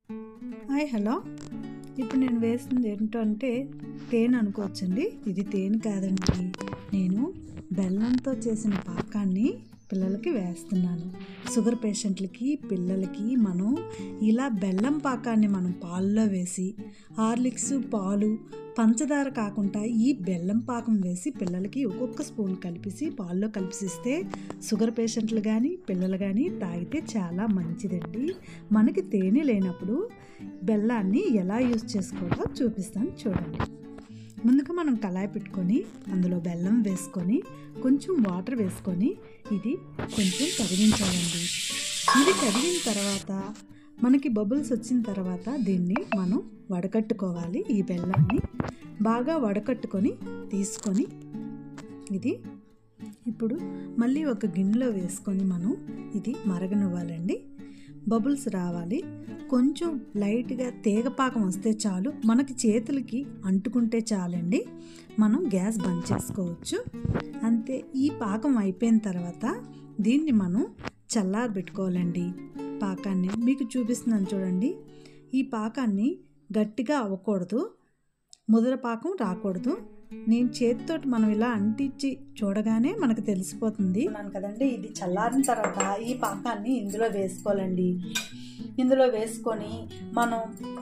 Hi hello. ఇప్పుడు నేను వేసింది ఏంటంటే తేనె అనుకోవచ్చండి. ఇది తేనె కాదండి, నేను బెల్లంతో చేసిన పాకాన్ని పిల్లలకి వేస్తున్నాను. షుగర్ పేషెంట్లకి, పిల్లలకి మనం ఇలా బెల్లం పాకాన్ని మనం పాల్లో వేసి, హార్లిక్స్, పాలు, పంచదార కాకుండా ఈ బెల్లం పాకం వేసి పిల్లలకి ఒక్కొక్క స్పూన్ కలిపేసి పాల్లో కలిపిస్తే షుగర్ పేషెంట్లు కానీ పిల్లలు కానీ తాగితే చాలా మంచిదండి. మనకి తేనె లేనప్పుడు బెల్లాన్ని ఎలా యూజ్ చేసుకోవాలో చూపిస్తాను చూడండి. ముందుగా మనం కళాయి పెట్టుకొని అందులో బెల్లం వేసుకొని కొంచెం వాటర్ వేసుకొని ఇది కొంచెం కరిగించాలండి. ఇది కరిగిన తర్వాత మనకి బబుల్స్ వచ్చిన తర్వాత దీన్ని మనం వడకట్టుకోవాలి. ఈ బెల్లాన్ని బాగా వడకట్టుకొని తీసుకొని ఇది ఇప్పుడు మళ్ళీ ఒక గిన్నెలో వేసుకొని మనం ఇది మరగనివ్వాలండి. బబుల్స్ రావాలి. కొంచెం లైట్గా తీగపాకం వస్తే చాలు, మనకి చేతులకి అంటుకుంటే చాలండి. మనం గ్యాస్ బంద్ చేసుకోవచ్చు. అంతే. ఈ పాకం అయిపోయిన తర్వాత దీన్ని మనం చల్లారబెట్టుకోవాలండి. పాకాన్ని మీకు చూపిస్తున్నాను చూడండి. ఈ పాకాన్ని గట్టిగా అవ్వకూడదు, ముదర పాకం రాకూడదు. నేను చేతితోటి మనం ఇలా అంటించి చూడగానే మనకు తెలిసిపోతుంది కదండి. ఇది చల్లారిన తర్వాత ఈ పాకాన్ని ఇందులో వేసుకోవాలండి. ఇందులో వేసుకొని మనం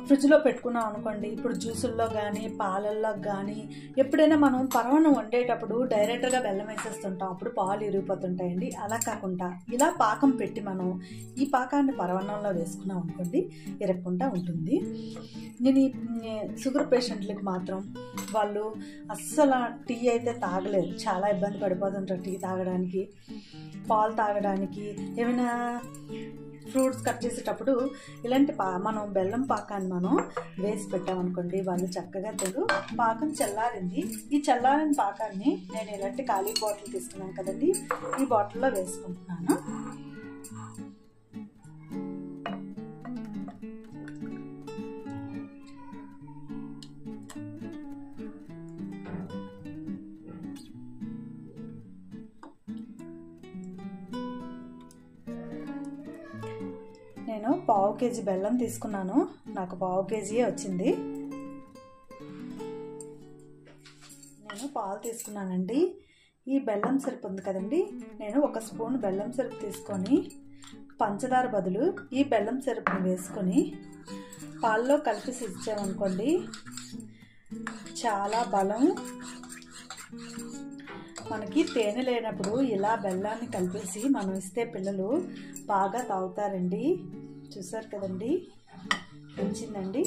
ఫ్రిడ్జ్లో పెట్టుకున్నాం అనుకోండి. ఇప్పుడు జ్యూసుల్లో కానీ పాలల్లో కానీ ఎప్పుడైనా మనం పరమాన్నం వండేటప్పుడు డైరెక్ట్గా బెల్లం వేసేస్తుంటాం, అప్పుడు పాలు ఇరిగిపోతుంటాయండి. అలా కాకుండా ఇలా పాకం పెట్టి మనం ఈ పాకాన్ని పరమాన్నంలో వేసుకున్నాం అనుకోండి, ఇరగకుండా ఉంటుంది. నేను ఈ షుగర్ పేషెంట్లకి మాత్రం వాళ్ళు అస్సలు టీ అయితే తాగలేరు, చాలా ఇబ్బంది పడిపోతుంటారు టీ తాగడానికి, పాలు తాగడానికి. ఏమైనా ఫ్రూట్స్ కట్ చేసేటప్పుడు ఇలాంటి మనం బెల్లం పాకాన్ని మనం వేసి పెట్టామనుకోండి, వాళ్ళు చక్కగా తిను. పాకం చల్లారింది. ఈ చల్లారిన పాకాన్ని నేను ఇలాంటి ఖాళీ బాటిల్ తీసుకున్నాను కదండి, ఈ బాటిల్లో వేసుకుంటున్నాను. నేను 1/2 కేజీ బెల్లం తీసుకున్నాను, నాకు 1/2 కేజీయే వచ్చింది. నేను పాలు తీసుకున్నానండి. ఈ బెల్లం సిరప్ ఉంది కదండి, నేను 1 స్పూన్ బెల్లం సిరప్ తీసుకొని పంచదార బదులు ఈ బెల్లం సిరప్ని వేసుకొని పాల్లో కలిపి ఇచ్చామనుకోండి, చాలా బలం. మనకి తేనె లేనప్పుడు ఇలా బెల్లాన్ని కలిపేసి మనం ఇస్తే పిల్లలు బాగా తాగుతారండి. చూసారు కదండి, వచ్చిందండి.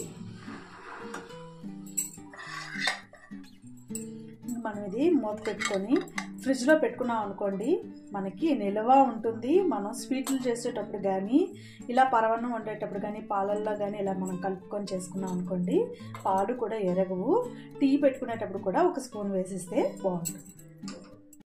మనం ఇది మూత పెట్టుకొని ఫ్రిడ్జ్లో పెట్టుకున్నాం అనుకోండి, మనకి నిల్వ ఉంటుంది. మనం స్వీట్లు చేసేటప్పుడు కానీ ఇలా పరమాన్నం వండేటప్పుడు కానీ పాలల్లో కానీ ఇలా మనం కలుపుకొని చేసుకున్నాం అనుకోండి, పాలు కూడా ఎరగవు. టీ పెట్టుకునేటప్పుడు కూడా 1 స్పూన్ వేసిస్తే బాగుంటుంది.